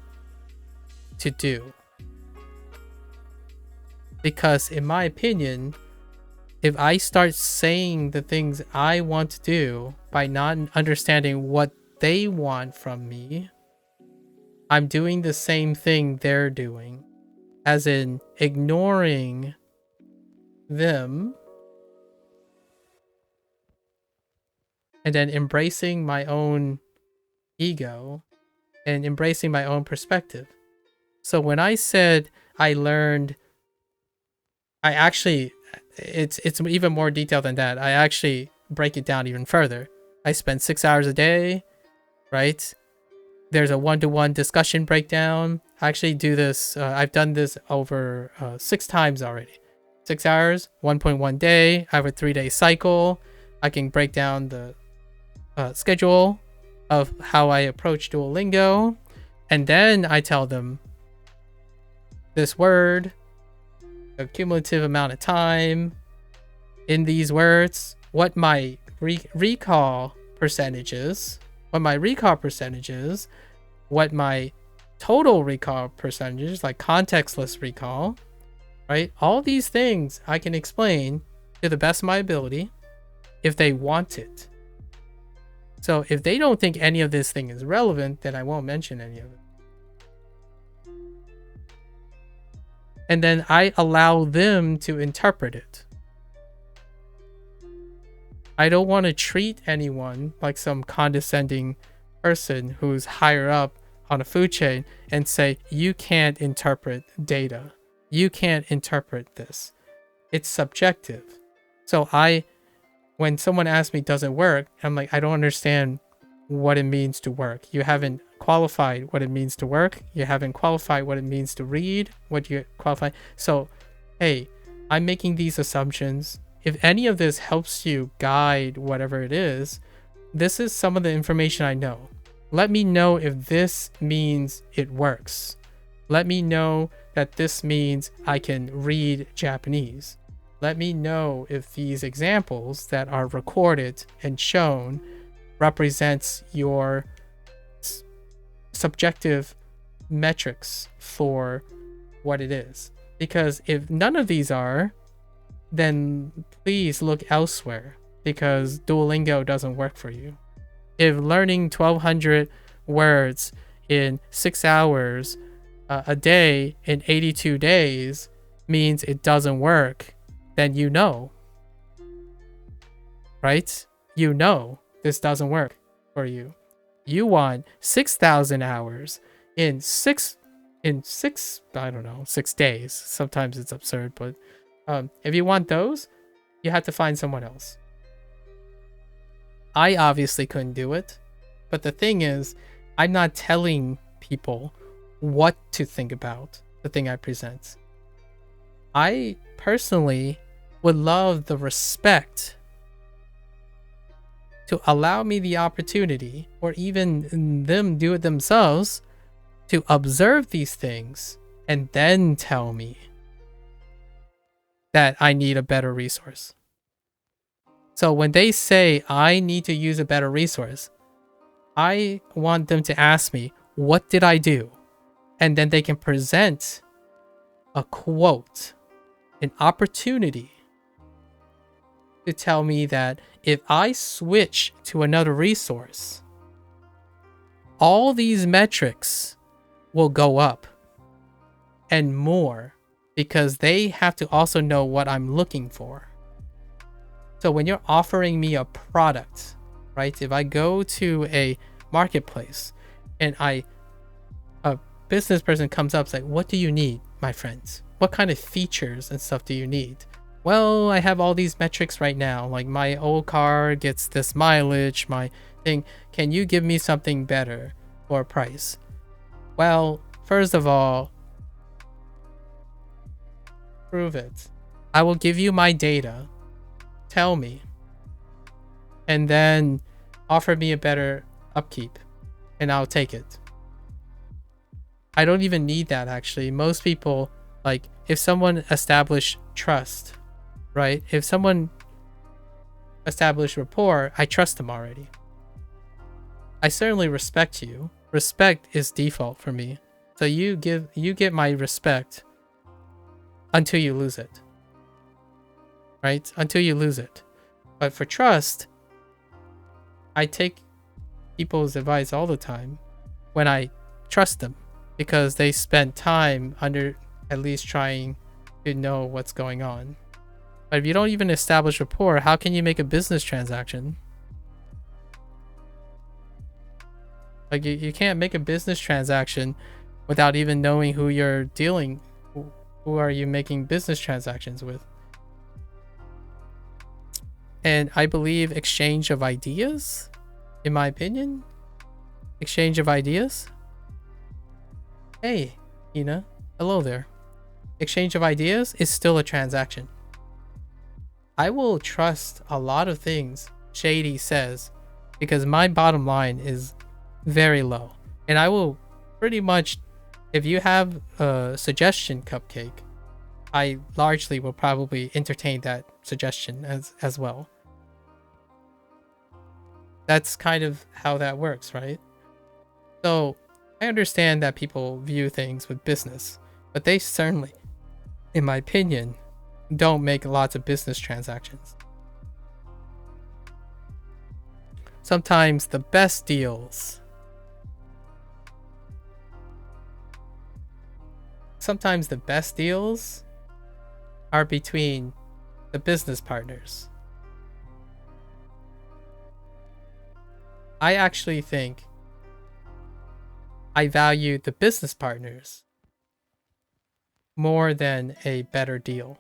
to do. Because in my opinion, if I start saying the things I want to do by not understanding what they want from me, I'm doing the same thing they're doing, as in ignoring them and then embracing my own ego and embracing my own perspective. So when I said I learned, it's even more detailed than that. I actually break it down even further. I spend 6 hours a day, right? There's a one-to-one discussion breakdown. I actually do this. I've done this over 6 times already. 6 hours, 1.1 day. I have a 3-day cycle. I can break down the schedule of how I approach Duolingo. And then I tell them this word, a cumulative amount of time in these words, what my recall percentage is, what my total recall percentages, like contextless recall, right? All these things I can explain to the best of my ability if they want it. So if they don't think any of this thing is relevant, then I won't mention any of it. And then I allow them to interpret it. I don't want to treat anyone like some condescending person who's higher up on a food chain and say, you can't interpret data. You can't interpret this. It's subjective. So I when someone asks me, does it work? I'm like, I don't understand what it means to work. You haven't qualified what it means to work. You haven't qualified what it means to read, what you qualify. So, hey, I'm making these assumptions. If any of this helps you guide whatever it is, this is some of the information I know. Let me know if this means it works. Let me know that this means I can read Japanese. Let me know if these examples that are recorded and shown represents your subjective metrics for what it is. Because if none of these are, then please look elsewhere, because Duolingo doesn't work for you. If learning 1,200 words in 6 hours a day in 82 days means it doesn't work, then you know, right? You know this doesn't work for you. You want 6,000 hours in six, I don't know, 6 days. Sometimes it's absurd, but if you want those, you have to find someone else. I obviously couldn't do it, but the thing is, I'm not telling people what to think about the thing I present. I personally would love the respect to allow me the opportunity, or even them do it themselves, to observe these things and then tell me that I need a better resource. So when they say I need to use a better resource, I want them to ask me, what did I do? And then they can present a quote, an opportunity to tell me that if I switch to another resource, all these metrics will go up and more, because they have to also know what I'm looking for. So when you're offering me a product, right? If I go to a marketplace and a business person comes up, like, what do you need, my friends? What kind of features and stuff do you need? Well, I have all these metrics right now. Like, my old car gets this mileage, my thing. Can you give me something better for a price? Well, first of all, prove it. I will give you my data. Tell me. And then offer me a better upkeep, and I'll take it. I don't even need that, actually. Most people, like, if someone established trust, right? If someone established rapport, I trust them already. I certainly respect you. Respect is default for me. So you get my respect until you lose it. Right? Until you lose it. But for trust, I take people's advice all the time when I trust them, because they spent time under at least trying to know what's going on. But if you don't even establish rapport, how can you make a business transaction? Like, you can't make a business transaction without even knowing who you're dealing. Who are you making business transactions with? And I believe exchange of ideas, in my opinion, exchange of ideas. Hey, Ina, hello there. Exchange of ideas is still a transaction. I will trust a lot of things Shady says because my bottom line is very low. And I will pretty much, if you have a suggestion cupcake, I largely will probably entertain that suggestion as well. That's kind of how that works, right? So I understand that people view things with business, but they certainly, in my opinion, don't make lots of business transactions. Sometimes the best deals are between the business partners. I actually think I value the business partners more than a better deal.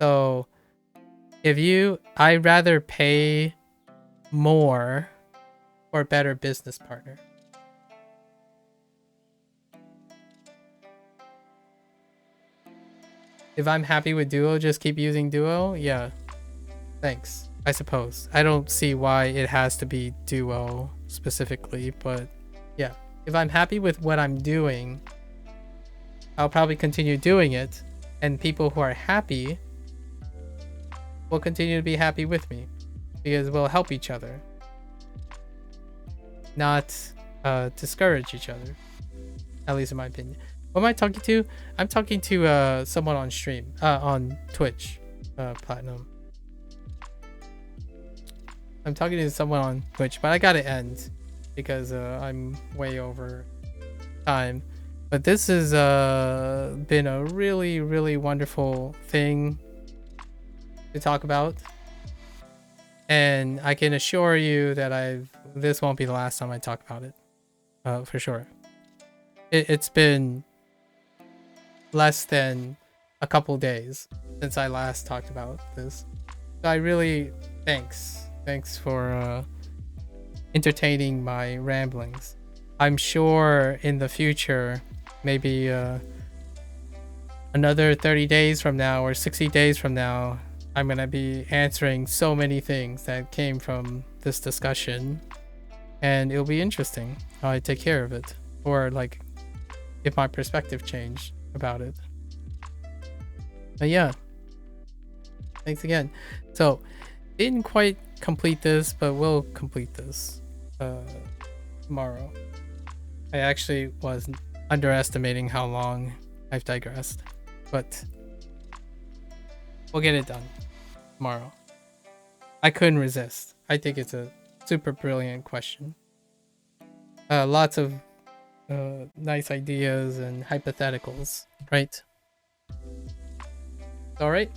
So I'd rather pay more for a better business partner. If I'm happy with Duo, just keep using Duo. Yeah, thanks. I suppose. I don't see why it has to be Duo specifically, but yeah. If I'm happy with what I'm doing, I'll probably continue doing it, and people who are happy will continue to be happy with me because we'll help each other, not discourage each other, at least in my opinion. What am I talking to? I'm talking to someone on stream, on Twitch, Platinum. I'm talking to someone on Twitch, but I gotta end because I'm way over time. But this has been a really, really wonderful thing to talk about. And I can assure you that this won't be the last time I talk about it, for sure. It's been less than a couple days since I last talked about this. So I really thanks for entertaining my ramblings. I'm sure in the future, maybe another 30 days from now or 60 days from now, I'm gonna be answering so many things that came from this discussion, and it'll be interesting how I take care of it, or like if my perspective changed about it. But yeah, thanks again. So didn't quite complete this, but we'll complete this tomorrow. I actually was underestimating how long I've digressed, but we'll get it done tomorrow. I couldn't resist. I think it's a super brilliant question. Lots of nice ideas and hypotheticals, right? All right.